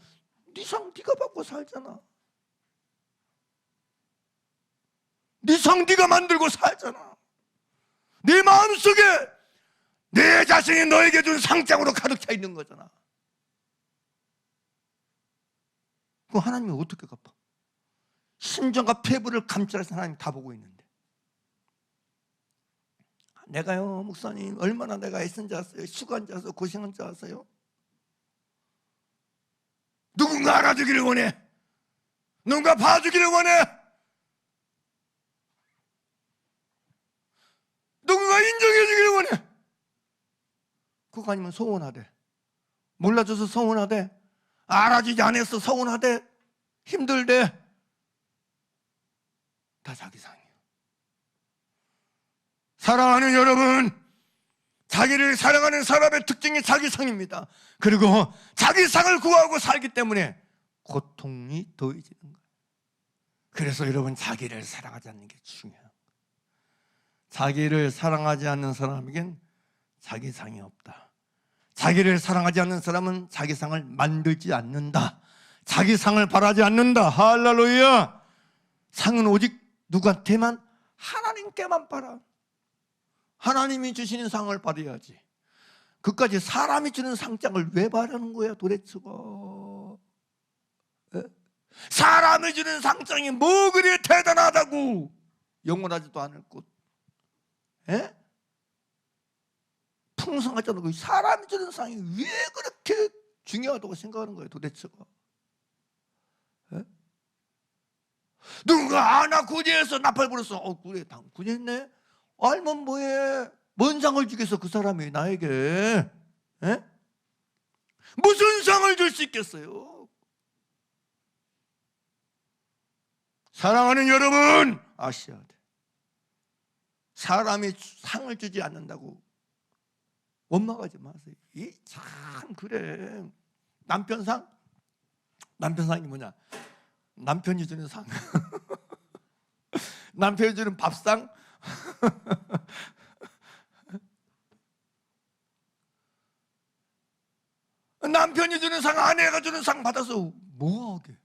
네 상 네가 받고 살잖아. 네 상 네가 만들고 살잖아. 네 마음속에 내 자신이 너에게 준 상장으로 가득 차 있는 거잖아. 그럼 하나님이 어떻게 갚아? 심정과 폐부를 감찰해서 하나님 다 보고 있는데, 내가요 목사님 얼마나 내가 애쓴 줄 아세요? 수고한 줄 아세요? 고생한 줄 아세요? 누군가 알아주기를 원해. 누군가 봐주기를 원해. 누군가 인정해주기를 원해. 그거 아니면 서운하대. 몰라줘서 서운하대. 알아주지 않아서 서운하대. 힘들대. 다 자기 상이에요. 사랑하는 여러분, 자기를 사랑하는 사람의 특징이 자기 상입니다. 그리고 자기 상을 구하고 살기 때문에 고통이 더해지는 거예요. 그래서 여러분, 자기를 사랑하지 않는 게 중요해요. 자기를 사랑하지 않는 사람에겐 자기 상이 없다. 자기를 사랑하지 않는 사람은 자기 상을 만들지 않는다. 자기 상을 바라지 않는다. 할렐루야. 상은 오직 누구한테만? 하나님께만 바라. 하나님이 주시는 상을 받아야지. 그까지 사람이 주는 상장을 왜 바라는 거야 도대체가? 사람이 주는 상장이 뭐 그리 대단하다고? 영원하지도 않을 곳, 풍성하지 않고 사람이 주는 상이 왜 그렇게 중요하다고 생각하는 거예요 도대체가? 누군가 나 구제해서 나팔 불었어. 그래, 구제했네. 알면 뭐해? 뭔 상을 주겠어 그 사람이 나에게? 무슨 상을 줄 수 있겠어요? 사랑하는 여러분, 아셔야 돼. 사람이 상을 주지 않는다고 원망하지 마세요. 참 그래. 남편상? 남편상이 뭐냐? 남편이 주는 상. 남편이 주는 밥상. 남편이 주는 상, 아내가 주는 상 받아서 뭐하게?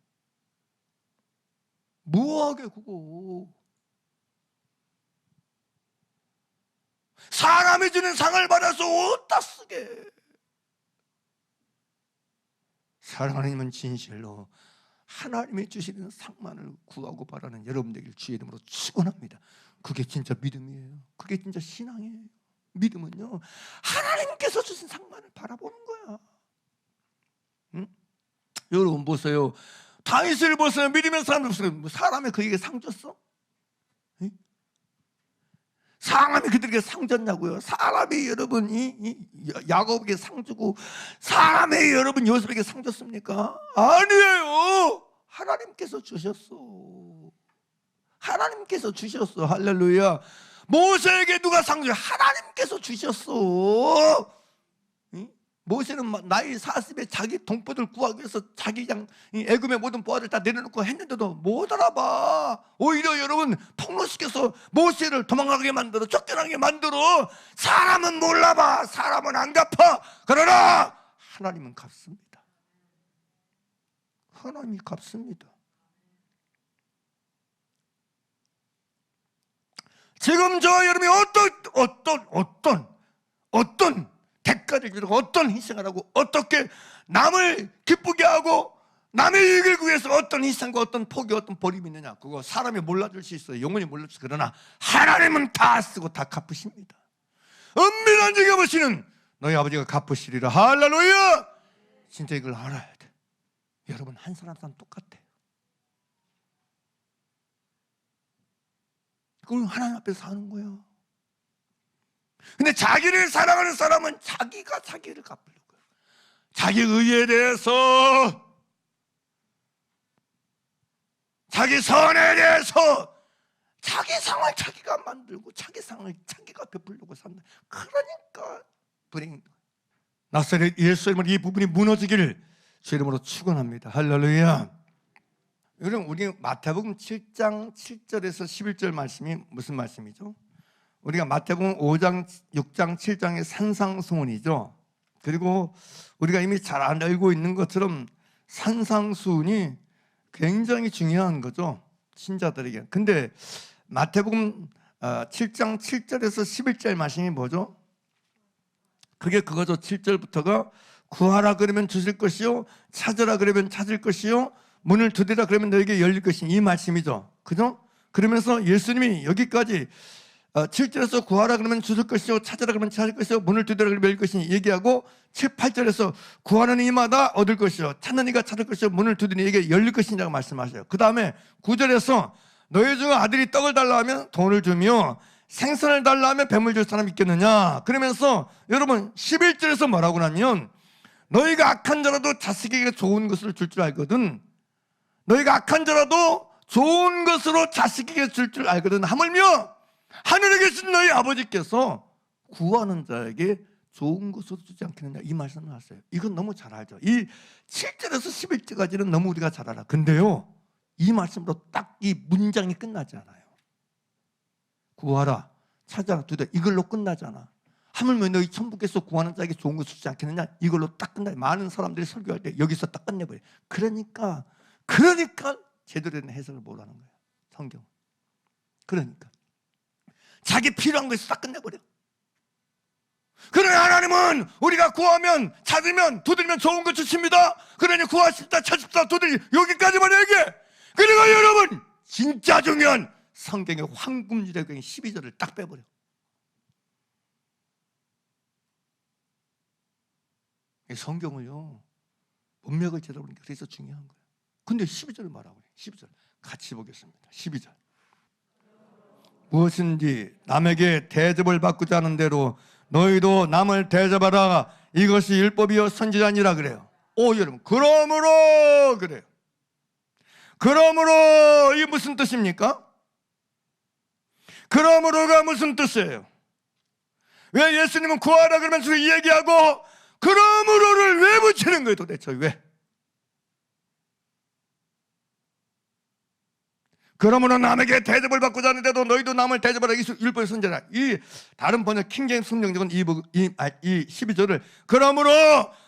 뭐하게 그거? 사람이 주는 상을 받아서 어디다 쓰게? 사랑하는 님은 진실로 하나님이 주시는 상만을 구하고 바라는 여러분 되길 주의 이름으로 축원합니다. 그게 진짜 믿음이에요. 그게 진짜 신앙이에요. 믿음은요, 하나님께서 주신 상만을 바라보는 거야. 여러분 보세요. 다윗을 보세요. 믿음의 사람들 보세요. 사람이 그에게 상 줬어? 사람이 그들에게 상 줬냐고요? 사람이 여러분 야곱에게 상 주고 사람이 여러분 요셉에게 상 줬습니까? 아니에요. 하나님께서 주셨어. 하나님께서 주셨어. 할렐루야. 모세에게 누가 상 줘? 하나님께서 주셨어. 모세는 나이 40에 자기 동포들 구하기 위해서 자기 애굽의 모든 보화를 다 내려놓고 했는데도 못 알아봐. 오히려 여러분 폭로시켜서 모세를 도망가게 만들어, 쫓겨나게 만들어. 사람은 몰라봐. 사람은 안 갚아. 그러나 하나님은 갚습니다. 하나님이 갚습니다. 지금 저 여러분이 어떤 대가를 주고 어떤 희생을 하고 어떻게 남을 기쁘게 하고 남의 이익을 위해서 어떤 희생과 어떤 포기 어떤 버림이 있느냐, 그거 사람이 몰라줄 수 있어요. 영원히 몰라줄 수 있어요. 그러나 하나님은 다 쓰고 다 갚으십니다. 은밀한 중에 보시는 너희 아버지가 갚으시리라. 할렐루야. 진짜 이걸 알아야 돼. 여러분 한 사람 똑같아요. 그걸 하나님 앞에서 사는 거예요. 근데 자기를 사랑하는 사람은 자기가 자기를 갚으려고 해요. 자기 의에 대해서, 자기 선에 대해서 자기 상을 자기가 만들고 자기 상을 자기가 베풀려고 산다. 그러니까 불행. 나사렛 예수 이름으로 이 부분이 무너지기를 주 이름으로 축원합니다. 할렐루야. 여러분, 우리 마태복음 7장 7절에서 11절 말씀이 무슨 말씀이죠? 우리가 마태복음 5장, 6장, 7장의 산상수훈이죠. 그리고 우리가 이미 잘 알고 있는 것처럼 산상수훈이 굉장히 중요한 거죠, 신자들에게. 근데 마태복음 7장 7절에서 11절 말씀이 뭐죠? 그게 그거죠. 7절부터가 구하라 그러면 주실 것이요, 찾으라 그러면 찾을 것이요, 문을 두드리라 그러면 너에게 열릴 것이니, 이 말씀이죠. 그죠? 그러면서 예수님이 여기까지 7절에서 구하라 그러면 주실 것이요, 찾으라 그러면 찾을 것이요, 문을 두드리라 그러면 열릴 것이니 얘기하고, 7, 8절에서 구하는 이마다 얻을 것이요, 찾는 이가 찾을 것이요, 문을 두드리니 이게 열릴 것이냐고 말씀하셔요. 그 다음에 9절에서 너희 중 아들이 떡을 달라 하면 돈을 주며 생선을 달라 하면 뱀을 줄 사람이 있겠느냐. 그러면서 여러분 11절에서 뭐라고 하냐면, 너희가 악한 자라도 자식에게 좋은 것을 줄 알거든. 너희가 악한 자라도 좋은 것으로 자식에게 줄 알거든. 하물며 하늘에 계신 너희 아버지께서 구하는 자에게 좋은 것으로 주지 않겠느냐, 이 말씀을 하세요. 이건 너무 잘 알죠. 이 7절에서 11절까지는 너무 우리가 잘 알아. 근데요, 이 말씀으로 딱 이 문장이 끝나지 않아요. 구하라, 찾아라, 두드려, 이걸로 끝나지 않아. 하물며 너희 천부께서 구하는 자에게 좋은 것을 주지 않겠느냐, 이걸로 딱 끝나요. 많은 사람들이 설교할 때 여기서 딱 끝내버려요. 그러니까 제대로 된 해석을 못하는 거예요, 성경. 그러니까 자기 필요한 것에서 딱 끝내버려. 그러나 하나님은 우리가 구하면, 찾으면, 두드리면 좋은 것 주십니다. 그러니 구하십다, 찾습다, 두드리, 여기까지만 얘기해. 그리고 여러분 진짜 중요한 성경의 황금지대경의 12절을 딱 빼버려. 이 성경을요, 문맥을 제대로 보니까 그래서 중요한 거예요. 근데 12절을 말하고 해요. 12절 같이 보겠습니다. 12절. 무엇인지 남에게 대접을 받고자 하는 대로 너희도 남을 대접하라. 이것이 율법이요 선지자니라 그래요. 여러분, 그러므로 그래요. 그러므로 이게 무슨 뜻입니까? 그러므로가 무슨 뜻이에요? 왜 예수님은 구하라 그러면서 이 얘기하고 그러므로를 왜 붙이는 거예요 도대체? 왜? 그러므로 남에게 대접을 받고자 하는데도 너희도 남을 대접하라. 이 율법의 선지자라. 이 다른 번역 킹제임스 성경적은 이 12절을 그러므로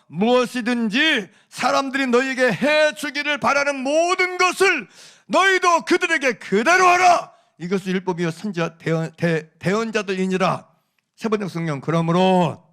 무엇이든지 사람들이 너희에게 해주기를 바라는 모든 것을 너희도 그들에게 그대로 하라. 이것은 율법이요 선지자 대언자들이니라. 세 번째 성경, 그러므로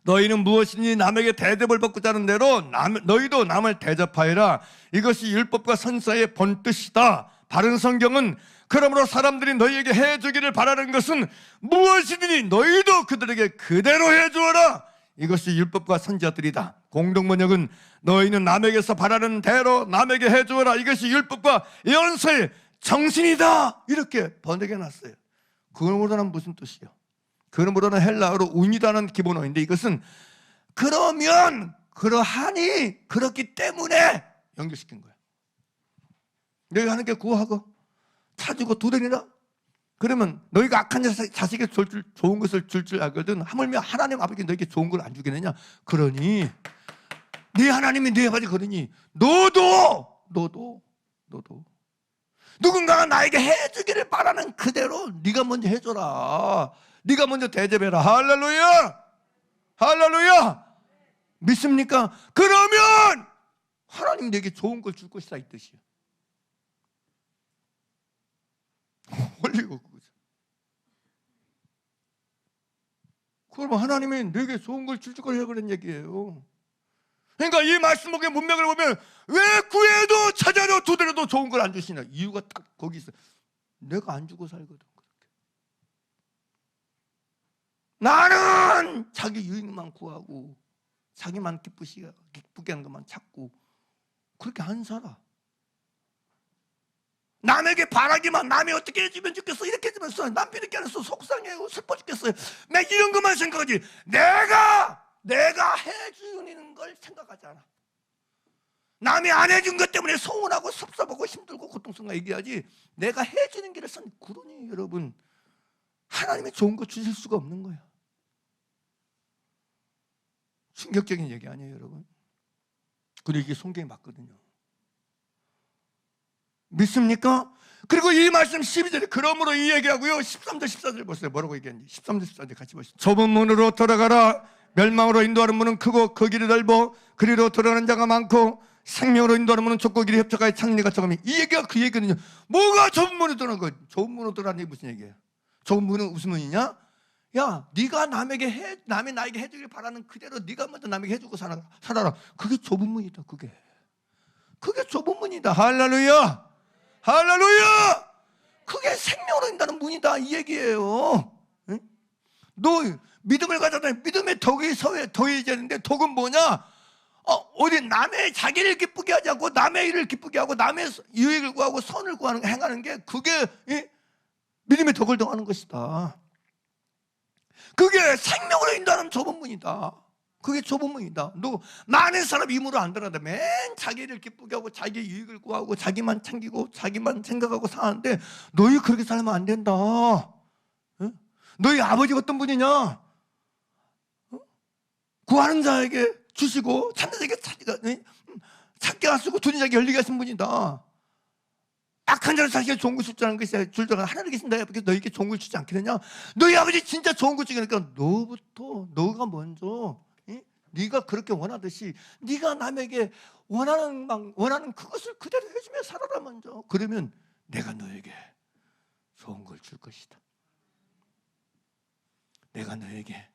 너희는 무엇이니 남에게 대접을 받고자 하는 대로 너희도 남을 대접하여라. 이것이 율법과 선지자의 본뜻이다. 다른 성경은 그러므로 사람들이 너희에게 해주기를 바라는 것은 무엇이니 너희도 그들에게 그대로 해주어라. 이것이 율법과 선지자들이다. 공동번역은 너희는 남에게서 바라는 대로 남에게 해주어라. 이것이 율법과 예언서의 정신이다. 이렇게 번역해놨어요. 그러므로는 무슨 뜻이요? 그러므로는 헬라어로 운이라는 기본어인데, 이것은 그러면, 그러하니, 그렇기 때문에 연결시킨 거예요. 너희가 하는 게 구하고 찾고 두드리라. 그러면 너희가 악한 자식에게 좋은 것을 줄 알거든. 하물며 하나님 아버지가 너희에게 좋은 걸 안 주겠느냐. 그러니 네 하나님이 네 아버지, 그러니 너도 누군가가 나에게 해주기를 바라는 그대로 네가 먼저 해줘라. 네가 먼저 대접해라. 할렐루야, 할렐루야. 믿습니까? 그러면 하나님 내게 좋은 걸 줄 것이다, 이 뜻이에요. 올리고 그거죠. 그러면 하나님이 내게 좋은 걸 줄 거라 그런 얘기예요. 그러니까 이 말씀 속의 문맥을 보면 왜 구해도 찾아도 두드려도 좋은 걸 안 주시냐, 이유가 딱 거기 있어요. 내가 안 주고 살거든. 나는 자기 유익만 구하고 자기만 기쁘게 하는 것만 찾고 그렇게 안 살아. 남에게 바라기만, 남이 어떻게 해주면 좋겠어, 이렇게 해주면 써, 남 이렇게 안 했어, 속상해요, 슬퍼 죽겠어요. 나 이런 것만 생각하지 내가 해주는 걸 생각하지 않아. 남이 안 해준 것 때문에 서운하고 섭섭하고 힘들고 고통스러운 거 얘기하지, 내가 해주는 길을 선. 그러니 여러분, 하나님이 좋은 거 주실 수가 없는 거야. 충격적인 얘기 아니에요, 여러분? 그리고 이게 성경에 맞거든요. 믿습니까? 그리고 이 말씀 12절에 그러므로 이 얘기하고요, 13절 14절 보세요. 뭐라고 얘기했는지 13절 14절 같이 보시죠. 좁은 문으로 들어가라. 멸망으로 인도하는 문은 크고 그 길이 넓어 그리로 들어가는 자가 많고 생명으로 인도하는 문은 좁고 길이 협착하여 창리가 적음이. 이 얘기가 그 얘기거든요. 뭐가 좁은 문으로 들어가는 거예요? 좁은 문으로 들어가는 게 무슨 얘기예요? 좁은 문은 무슨 문이냐? 야, 네가 남이 나에게 해주길 바라는 그대로 네가 먼저 남에게 해주고 살아라. 그게 좁은 문이다. 그게 좁은 문이다. 할렐루야, 할렐루야. 그게 생명으로 인도하는 문이다, 이 얘기예요. 응? 너 믿음을 가져다 믿음의 덕이 더해져야 되는데, 덕은 뭐냐? 어디 남의 자기를 기쁘게 하지 않고 남의 일을 기쁘게 하고 남의 유익을 구하고 선을 구하는 행하는 게, 그게 믿음의 덕을 더하는 것이다. 그게 생명으로 인도하는 좁은 문이다. 그게 좁은 문이다. 너 많은 사람이 이 문으로 안 들어간다. 맨 자기를 기쁘게 하고 자기 유익을 구하고 자기만 챙기고 자기만 생각하고 사는데, 너희 그렇게 살면 안 된다. 응? 너희 아버지가 어떤 분이냐? 구하는 자에게 주시고 찾는 자에게 찾게 하시고 두는 자에게 열리게 하신 분이다. 악한 자는 자기가 좋은 걸 줄 줄 아는 것이 줄 줄 아는 하나님께서 너희에게 좋은 걸 주지 않겠느냐? 너희 아버지 진짜 좋은 걸 주니까 너가 먼저 네가 그렇게 원하듯이 네가 남에게 원하는 그것을 그대로 해주며 살아라 먼저. 그러면 내가 너에게 좋은 걸 줄 것이다. 내가 너에게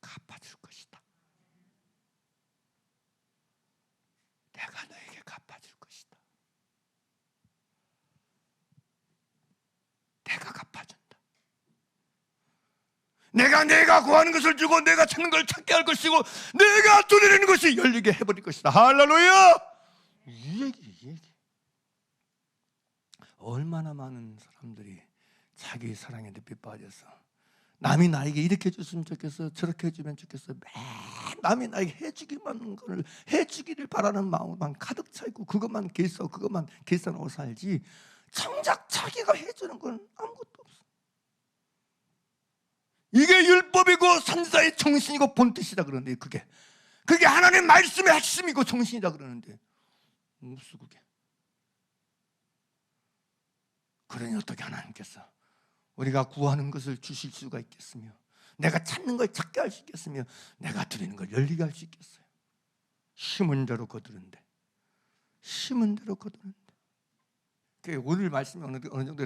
갚아줄 것이다. 내가 너에게 갚아줄 것이다. 내가 갚아준다. 내가 구하는 것을 주고 내가 찾는 걸 찾게 할 것이고 내가 두드리는 것이 열리게 해버릴 것이다. 할렐루야. 이 얘기. 얼마나 많은 사람들이 자기 사랑에 늪에 빠져서 남이 나에게 이렇게 해줬으면 좋겠어, 저렇게 해주면 좋겠어, 매일 남이 나에게 해주기를 바라는 마음만 가득 차 있고 그것만 계산하고 살지, 정작 자기가 해주는 건 아무것도 없어. 이게 율법이고 선지자의 정신이고 본뜻이다 그러는데, 그게 하나님의 말씀의 핵심이고 정신이다 그러는데 없어 그게. 그러니 어떻게 하나님께서 우리가 구하는 것을 주실 수가 있겠으며, 내가 찾는 걸 찾게 할 수 있겠으며, 내가 드리는 걸 열리게 할 수 있겠어요? 심은 대로 거두는데. 오늘 말씀이 어느 정도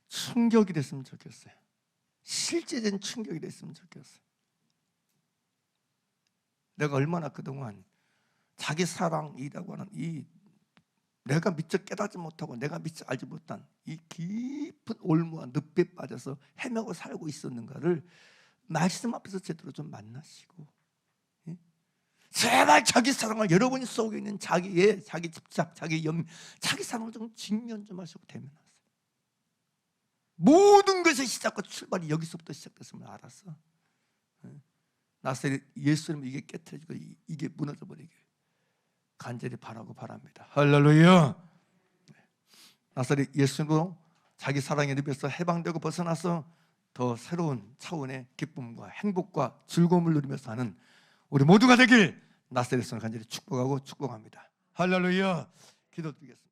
충격이 됐으면 좋겠어요. 실제적인 충격이 됐으면 좋겠어요. 내가 얼마나 그동안 자기 사랑이라고 하는 내가 미처 깨닫지 못하고 내가 미처 알지 못한 이 깊은 올무와 늪에 빠져서 헤매고 살고 있었는가를 말씀 앞에서 제대로 좀 만나시고, 제발 자기 사랑을, 여러분이 속에 있는 자기 집착, 자기 사랑을 좀 직면 좀 하시고 대면하세요. 모든 것의 시작과 출발이 여기서부터 시작됐음을 알았어. 나사렛 예수님 이게 깨트려지고 이게 무너져 버리게 간절히 바랍니다. 할렐루야. 나사렛 예수님도 자기 사랑의 늪에서 해방되고 벗어나서 더 새로운 차원의 기쁨과 행복과 즐거움을 누리면서 사는 우리 모두가 되길 나사렛 예수님을 간절히 축복합니다. 할렐루야. 기도드리겠습니다.